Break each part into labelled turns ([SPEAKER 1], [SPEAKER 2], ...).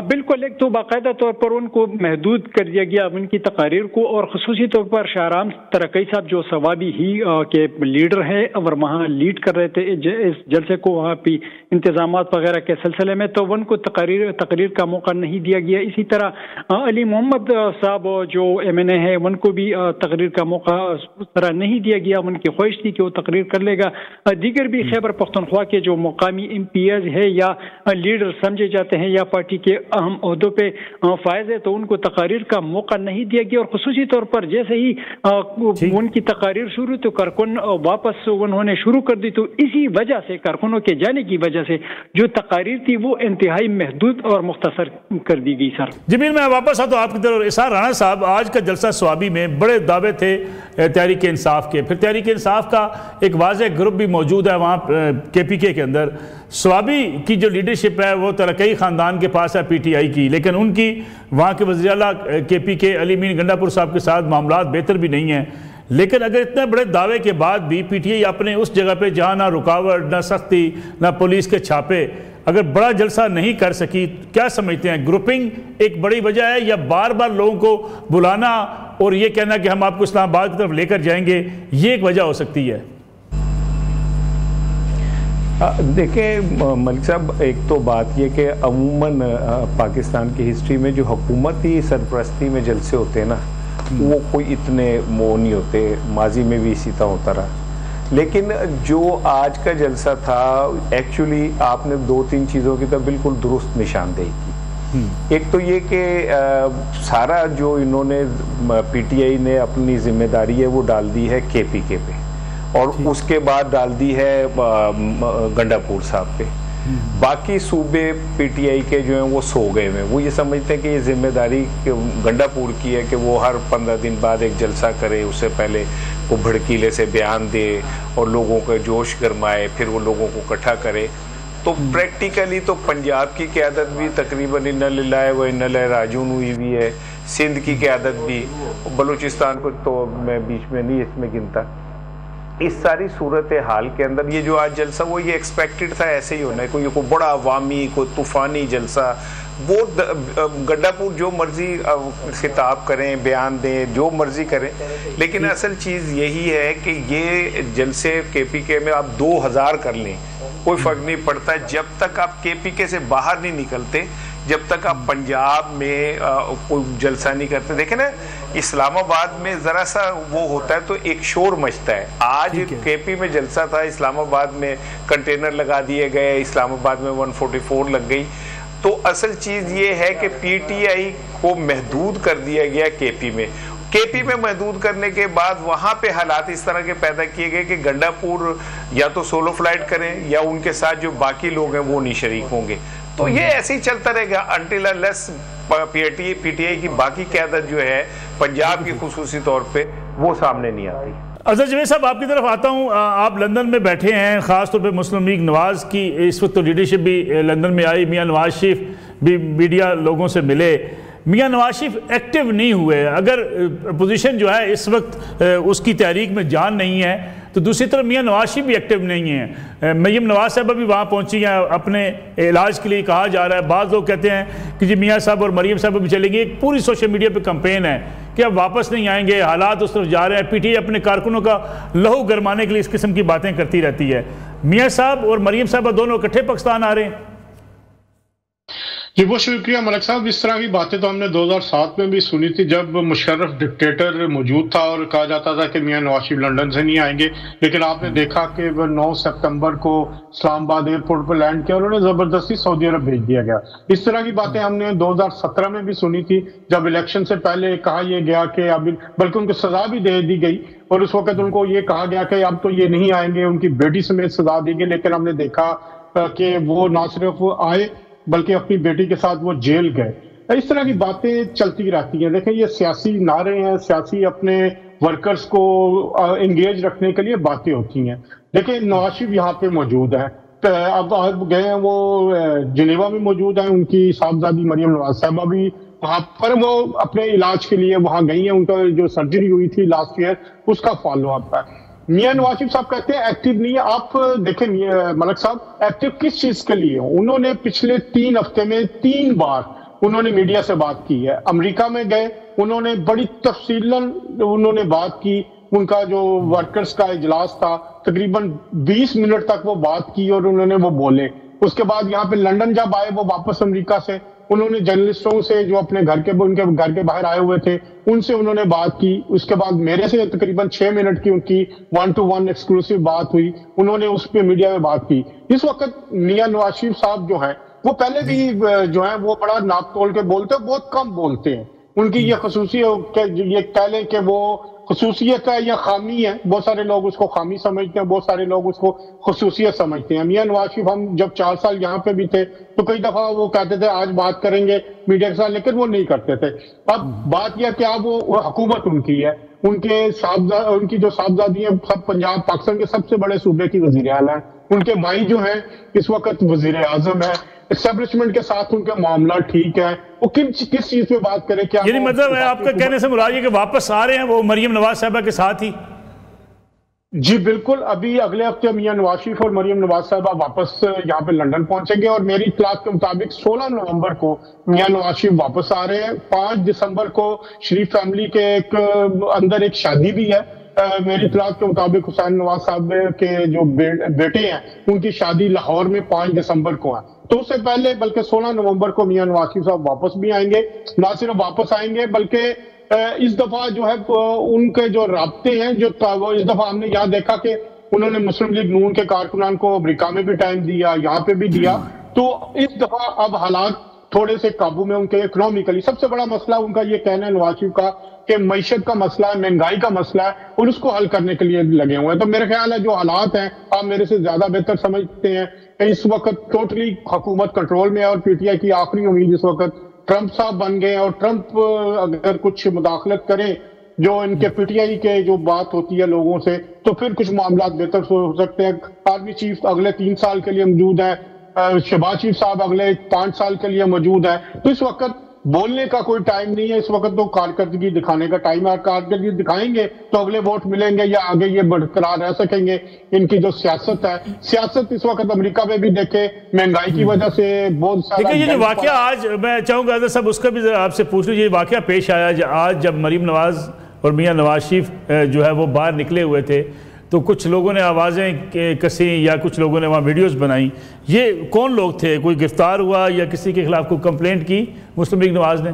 [SPEAKER 1] بالکل، ایک تو باقاعدہ طور پر ان کو محدود کر دیا گیا ان کی تقاریر کو، اور خصوصی طور پر شاہرام ترکی صاحب جو ثوابی ہی کے لیڈر ہیں اور وہاں لیڈ کر رہے تھے اس جلسے کو، وہاں پہ انتظامات وغیرہ کے سلسلے میں، تو ان کو تقریر کا موقع نہیں دیا گیا۔ اسی طرح علی محمد صاحب جو MNA ہے ان کو بھی تقریر کا موقع اس طرح نہیں دیا گیا، ان کی خواہش تھی کہ وہ تقریر کر لے گا۔ دیگر بھی خیبر پختونخوا کے جو مقامی MPs ہے یا لیڈر سمجھے جاتے ہیں یا پارٹی کے اہم عہدوں پہ فائز ہے، تو ان کو تقاریر کا موقع نہیں دیا گیا، اور خصوصی طور پر جیسے ہی ان کی تقاریر شروع تو کارکن واپس انہوں نے شروع کر دی، تو اسی وجہ سے کارکنوں کے جانے کی وجہ سے جو تقاریر تھی وہ انتہائی محدود اور مختصر کر دی گئی۔ سر
[SPEAKER 2] جمیل، میں واپس آتا ہوں آپ کی طرف۔ اسحاق رانا صاحب، آج کا جلسہ سوابی میں بڑے دعوے تھے تحریک انصاف کے، پھر تحریک انصاف کا ایک واضح گروپ بھی موجود ہے وہاں KPK کے اندر۔ سوابی کی جو لیڈرشپ ہے وہ ترکی خاندان کے پاس ہے PTI کی، لیکن ان کی وہاں کے وزیر اعلیٰ KPK علی مین گنڈا پور صاحب کے ساتھ معاملات بہتر بھی نہیں ہیں۔ لیکن اگر اتنے بڑے دعوے کے بعد بھی PTI اپنے اس جگہ پہ جہاں نہ رکاوٹ، نہ سختی، نہ پولیس کے چھاپے، اگر بڑا جلسہ نہیں کر سکی، کیا سمجھتے ہیں گروپنگ ایک بڑی وجہ ہے، یا بار بار لوگوں کو بلانا اور یہ کہنا کہ ہم آپ کو اسلام آباد کی طرف لے کر جائیں گے، یہ ایک وجہ ہو سکتی ہے؟
[SPEAKER 3] دیکھیں ملک صاحب، ایک تو بات یہ کہ عموماً پاکستان کی ہسٹری میں جو حکومتی سرپرستی میں جلسے ہوتے ہیں نا، وہ کوئی اتنے نہیں ہوتے، ماضی میں بھی اسی طرح ہوتا رہا۔ لیکن جو آج کا جلسہ تھا، ایکچولی آپ نے 2-3 چیزوں کی طرف بالکل درست نشاندہی کی۔ ایک تو یہ کہ سارا جو انہوں نے PTI نے اپنی ذمہ داری ہے وہ ڈال دی ہے KPK پہ، اور اس کے بعد ڈال دی ہے گنڈا پور صاحب پہ۔ باقی صوبے PTI کے جو ہیں وہ سو گئے ہیں، وہ یہ سمجھتے ہیں کہ یہ ذمہ داری گنڈا پور کی ہے کہ وہ ہر 15 دن بعد ایک جلسہ کرے، اس سے پہلے وہ بھڑکیلے سے بیان دے اور لوگوں کا جوش گرمائے، پھر وہ لوگوں کو اکٹھا کرے۔ تو پریکٹیکلی تو پنجاب کی قیادت بھی تقریباً انا للہ و انا الیہ راجعون ہوئی بھی ہے، سندھ کی قیادت بھی، بلوچستان کو تو میں بیچ میں نہیں اس میں گنتا۔ اس ساری صورتحال کے اندر یہ جو آج جلسہ وہ یہ ایکسپیکٹڈ تھا ایسے ہی ہونا ہے، کوئی بڑا عوامی کوئی طوفانی جلسہ، وہ گنڈا پور جو مرضی خطاب کریں، بیان دیں، جو مرضی کریں، لیکن اصل چیز یہی ہے کہ یہ جلسے KPK میں آپ 2000 کر لیں کوئی فرق نہیں پڑتا، جب تک آپ KPK سے باہر نہیں نکلتے، جب تک آپ پنجاب میں کوئی جلسہ نہیں کرتے۔ دیکھیں نا، اسلام آباد میں ذرا سا وہ ہوتا ہے تو ایک شور مچتا ہے۔ آج KP میں جلسہ تھا، اسلام آباد میں کنٹینر لگا دیے گئے، اسلام آباد میں 144 لگ گئی۔ تو اصل چیز یہ ہے کہ PTI کو محدود کر دیا گیا KP میں محدود کرنے کے بعد وہاں پہ حالات اس طرح کے پیدا کیے گئے کہ گنڈا پور یا تو سولو فلائٹ کریں یا ان کے ساتھ جو باقی لوگ ہیں وہ نہیں شریک ہوں گے۔ تو یہ ایسے ہی چلتا رہے گا until unless PTI کی باقی قیادت جو ہے پنجاب کی خصوصی طور پہ وہ سامنے نہیں آتی۔
[SPEAKER 2] اظہر جوید صاحب، آپ کی طرف آتا ہوں۔ آپ لندن میں بیٹھے ہیں، خاص طور پہ مسلم لیگ نواز کی اس وقت تو لیڈرشپ بھی لندن میں آئی، میاں نواز شریف بھی میڈیا لوگوں سے ملے۔ میاں نواز شریف ایکٹیو نہیں ہوئے، اگر اپوزیشن جو ہے اس وقت اس کی تحریک میں جان نہیں ہے، تو دوسری طرف میاں نواز شریف بھی ایکٹیو نہیں ہیں۔ مریم نواز صاحبہ بھی وہاں پہنچی ہیں، اپنے علاج کے لیے کہا جا رہا ہے۔ بعض لوگ کہتے ہیں کہ جی میاں صاحب اور مریم صاحبہ بھی چلیں گے۔ ایک پوری سوشل میڈیا پہ کمپین ہے کہ اب واپس نہیں آئیں گے، حالات اس طرف جا رہے ہیں۔ PTI اپنے کارکنوں کا لہو گرمانے کے لیے اس قسم کی باتیں کرتی رہتی ہے۔ میاں صاحب اور مریم صاحبہ دونوں اکٹھے پاکستان آ رہے ہیں؟
[SPEAKER 4] جی بہت شکریہ ملک صاحب۔ اس طرح کی باتیں تو ہم نے 2007 میں بھی سنی تھی، جب مشرف ڈکٹیٹر موجود تھا اور کہا جاتا تھا کہ میاں نواز شریف لندن سے نہیں آئیں گے، لیکن آپ نے دیکھا کہ وہ 9 سپتمبر کو اسلام آباد ایئرپورٹ پر لینڈ کیا اور انہیں زبردستی سعودی عرب بھیج دیا گیا۔ اس طرح کی باتیں ہم نے 2017 میں بھی سنی تھی، جب الیکشن سے پہلے کہا یہ گیا کہ اب بلکہ ان کو سزا بھی دے دی گئی، اور اس وقت ان کو یہ کہا گیا کہ اب تو یہ نہیں آئیں گے، ان کی بیٹی سمیت سزا دی گئی۔ لیکن ہم نے دیکھا کہ وہ نہ صرف آئے بلکہ اپنی بیٹی کے ساتھ وہ جیل گئے۔ اس طرح کی باتیں چلتی رہتی ہیں۔ دیکھیں یہ سیاسی نعرے ہیں، سیاسی اپنے ورکرز کو انگیج رکھنے کے لیے باتیں ہوتی ہیں۔ لیکن نواز شریف یہاں پہ موجود ہیں، اب گئے ہیں، وہ جنیوا میں موجود ہیں، ان کی صاحبزادی مریم نواز صاحبہ بھی وہاں پر وہ اپنے علاج کے لیے وہاں گئی ہیں۔ ان کا جو سرجری ہوئی تھی لاسٹ ایئر اس کا فالو اپ ہے۔ میاں نواز شریف صاحب کہتے ہیں ایکٹیو نہیں ہے۔ آپ دیکھیں ملک صاحب ایکٹیو کس چیز کے لیے؟ انہوں نے پچھلے 3 ہفتے میں 3 بار انہوں نے میڈیا سے بات کی ہے. امریکہ میں گئے, انہوں نے بڑی تفصیلاً انہوں نے بات کی. ان کا جو ورکرز کا اجلاس تھا تقریباً 20 منٹ تک وہ بات کی اور انہوں نے وہ بولے. اس کے بعد یہاں پہ لنڈن جب آئے وہ واپس امریکہ سے, انہوں نے جرنلسٹوں سے جو اپنے ان کے گھر کے باہر آئے ہوئے تھے ان سے انہوں نے بات کی. اس کے بعد میرے سے تقریباً 6 منٹ کی ان کی 1-to-1 ایکسکلوسیو بات ہوئی. انہوں نے اس پہ میڈیا میں بات کی. اس وقت میاں نواز شریف صاحب جو ہیں وہ پہلے بھی جو ہیں وہ بڑا ناپ تول کے بولتے ہیں, بہت کم بولتے ہیں. ان کی یہ خصوصیت یہ کہہ لیں کہ وہ خصوصیت ہے یا خامی ہے. بہت سارے لوگ اس کو خامی سمجھتے ہیں, بہت سارے لوگ اس کو خصوصیت سمجھتے ہیں. میاں نواز شریف ہم جب 4 سال یہاں پہ بھی تھے تو کئی دفعہ وہ کہتے تھے آج بات کریں گے میڈیا کے ساتھ, لیکن وہ نہیں کرتے تھے. اب بات یہ کہ اب وہ حکومت ان کی ہے, ان کی جو صاحبزادی ہیں سب پنجاب پاکستان کے سب سے بڑے صوبے کی وزیر اعلیٰ ہیں. ان کے بھائی جو ہیں اس وقت وزیر اعظم ہے. اسٹیبلشمنٹ کے ساتھ ان کے معاملات ٹھیک ہے. وہ کس چیز پہ بات کرے, کیا
[SPEAKER 2] یعنی مطلب آپ کا کہنے سے مراد یہ کہ واپس آ رہے ہیں وہ مریم نواز صاحبہ کے ساتھ ہی؟
[SPEAKER 4] جی بالکل. ابھی اگلے ہفتے میاں نواز شریف اور مریم نواز صاحبہ واپس یہاں پہ لنڈن پہنچیں گے, اور میری اطلاعات کے مطابق 16 نومبر کو میاں نواز شریف واپس آ رہے ہیں. 5 دسمبر کو شریف فیملی کے اندر ایک شادی بھی ہے. میری اطلاعات کے مطابق حسین نواز صاحب کے جو بیٹے ہیں ان کی شادی لاہور میں 5 دسمبر کو ہے. تو اس سے پہلے بلکہ 16 نومبر کو میاں نواز شریف صاحب واپس بھی آئیں گے. نہ صرف واپس آئیں گے بلکہ اس دفعہ جو ہے ان کے جو رابطے ہیں اس دفعہ ہم نے یہاں دیکھا کہ انہوں نے مسلم لیگ نون کے کارکنان کو امریکہ میں بھی ٹائم دیا, یہاں پہ بھی دیا. تو اس دفعہ اب حالات تھوڑے سے قابو میں ان کے اکنامکلی. سب سے بڑا مسئلہ ان کا یہ کہنا ہے نواز شریف کا کہ معیشت کا مسئلہ ہے, مہنگائی کا مسئلہ ہے, اور اس کو حل کرنے کے لیے لگے ہوئے ہیں. تو میرا خیال ہے جو حالات ہیں آپ میرے سے زیادہ بہتر سمجھتے ہیں, اس وقت ٹوٹلی حکومت کنٹرول میں ہے, اور پی ٹی آئی کی آخری امید اس وقت ٹرمپ صاحب بن گئے ہیں. اور ٹرمپ اگر کچھ مداخلت کریں جو ان کے پی ٹی آئی کے جو بات ہوتی ہے لوگوں سے, تو پھر کچھ معاملات بہتر ہو سکتے ہیں. آرمی چیف اگلے 3 سال کے لیے موجود ہے, شہباز شریف صاحب اگلے 5 سال کے لیے موجود ہے. تو اس وقت بولنے کا کوئی ٹائم نہیں ہے, اس وقت تو کارکردگی دکھانے کا ٹائم ہے. کارکردگی دکھائیں گے تو اگلے ووٹ ملیں گے یا آگے یہ برقرار رہ سکیں گے. ان کی جو سیاست ہے, سیاست اس وقت امریکہ میں بھی دیکھے مہنگائی کی وجہ سے بہت سارا.
[SPEAKER 2] یہ جو واقعہ آج میں چاہوں گا صاحب اس کا بھی آپ سے پوچھ لوں, یہ واقعہ پیش آیا آج جب مریم نواز اور میاں نواز شریف جو ہے وہ باہر نکلے ہوئے تھے, تو کچھ لوگوں نے آوازیں کسیں یا کچھ لوگوں نے وہاں ویڈیوز بنائیں. یہ کون لوگ تھے؟ کوئی گرفتار ہوا یا کسی کے خلاف کوئی کمپلینٹ کی مسلم لیگ نواز نے؟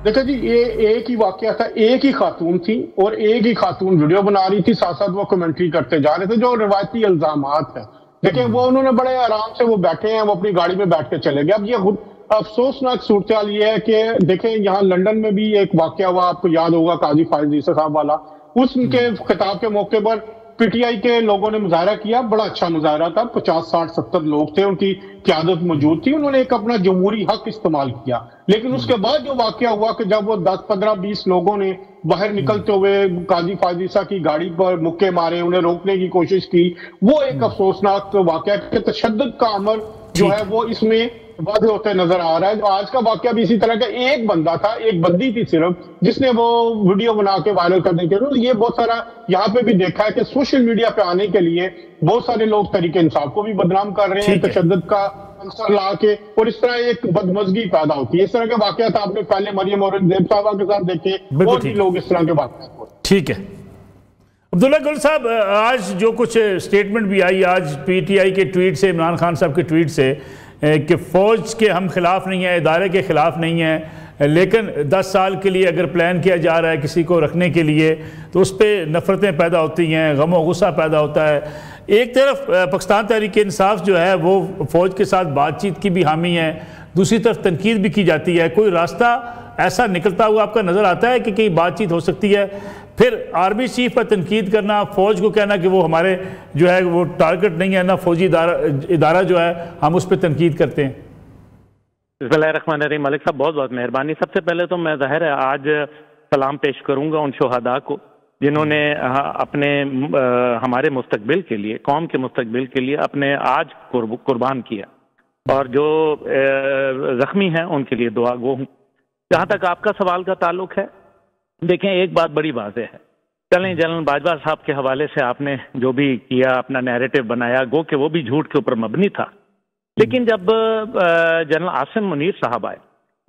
[SPEAKER 4] دیکھیں جی, یہ ایک ہی واقعہ تھا. ایک ہی خاتون تھی اور ایک ہی خاتون ویڈیو بنا رہی تھی, ساتھ ساتھ وہ کمنٹری کرتے جا رہے تھے جو روایتی الزامات ہیں. دیکھیں وہ انہوں نے بڑے آرام سے وہ بیٹھے ہیں, وہ اپنی گاڑی میں بیٹھ کے چلے گئے. اب یہ افسوسناک صورتحال یہ ہے کہ دیکھیں یہاں لنڈن میں بھی ایک واقعہ ہوا, آپ کو یاد ہوگا, قاضی فائز عیسی صاحب والا. اس کے خطاب کے موقع پر پی ٹی آئی کے لوگوں نے مظاہرہ کیا. بڑا اچھا مظاہرہ تھا, 50 60 70 لوگ تھے, ان کی قیادت موجود تھی. انہوں نے ایک اپنا جمہوری حق استعمال کیا. لیکن اس کے بعد جو واقعہ ہوا کہ جب وہ 10 15 20 لوگوں نے باہر نکلتے ہوئے قاضی فائز عیسی کی گاڑی پر مکے مارے, انہیں روکنے کی کوشش کی, وہ ایک افسوسناک واقعہ کہ تشدد کا عمل جو ہے وہ اس میں واضح ہوتے نظر آ رہا ہے. آج کا واقعہ بھی اسی طرح کا, ایک بندہ تھا, ایک بندی تھی صرف, جس نے وہ ویڈیو بنا کے وائرل کرنے کے لیے. یہ بہت سارا یہاں پہ بھی دیکھا ہے کہ سوشل میڈیا پہ آنے کے لیے بہت سارے لوگ تحریک انصاف کو بھی بدنام کر رہے ہیں, تشدد کا عنصر لا کے, اور اس طرح ایک بدمزگی پیدا ہوتی ہے. اس طرح کے واقعات آپ نے پہلے مریم اورنگزیب صاحبہ کے ساتھ دیکھے, اور بھی لوگ اس طرح کے واقعات ہوتے ہیں.
[SPEAKER 2] ٹھیک ہے عبداللہ گل صاحب, آج جو کچھ سٹیٹمنٹ بھی آئی آج پی ٹی آئی کے ٹویٹ سے, عمران خان صاحب کے ٹویٹ سے, کہ فوج کے ہم خلاف نہیں ہیں, ادارے کے خلاف نہیں ہیں, لیکن 10 سال کے لیے اگر پلان کیا جا رہا ہے کسی کو رکھنے کے لیے تو اس پہ نفرتیں پیدا ہوتی ہیں, غم و غصہ پیدا ہوتا ہے. ایک طرف پاکستان تحریک انصاف جو ہے وہ فوج کے ساتھ بات چیت کی بھی حامی ہے, دوسری طرف تنقید بھی کی جاتی ہے. کوئی راستہ ایسا نکلتا ہوا آپ کا نظر آتا ہے کہ کہیں بات چیت ہو سکتی ہے؟ پھر آرمی چیف پر تنقید کرنا, فوج کو کہنا کہ وہ ہمارے جو ہے وہ ٹارگٹ نہیں ہے, نہ فوجی ادارہ جو ہے ہم اس پہ تنقید کرتے ہیں.
[SPEAKER 5] بسم اللہ الرحمن الرحیم. ملک صاحب بہت بہت مہربانی. سب سے پہلے تو میں ظاہر ہے آج سلام پیش کروں گا ان شہداء کو جنہوں نے اپنے ہمارے مستقبل کے لیے, قوم کے مستقبل کے لیے اپنے آج قربان کیا, اور جو زخمی ہیں ان کے لیے دعا گو ہوں. جہاں تک آپ کا سوال کا تعلق ہے, دیکھیں ایک بات بڑی واضح ہے. چلیں جنرل باجوہ صاحب کے حوالے سے آپ نے جو بھی کیا, اپنا نیریٹو بنایا, گو کہ وہ بھی جھوٹ کے اوپر مبنی تھا. لیکن جب جنرل عاصم منیر صاحب آئے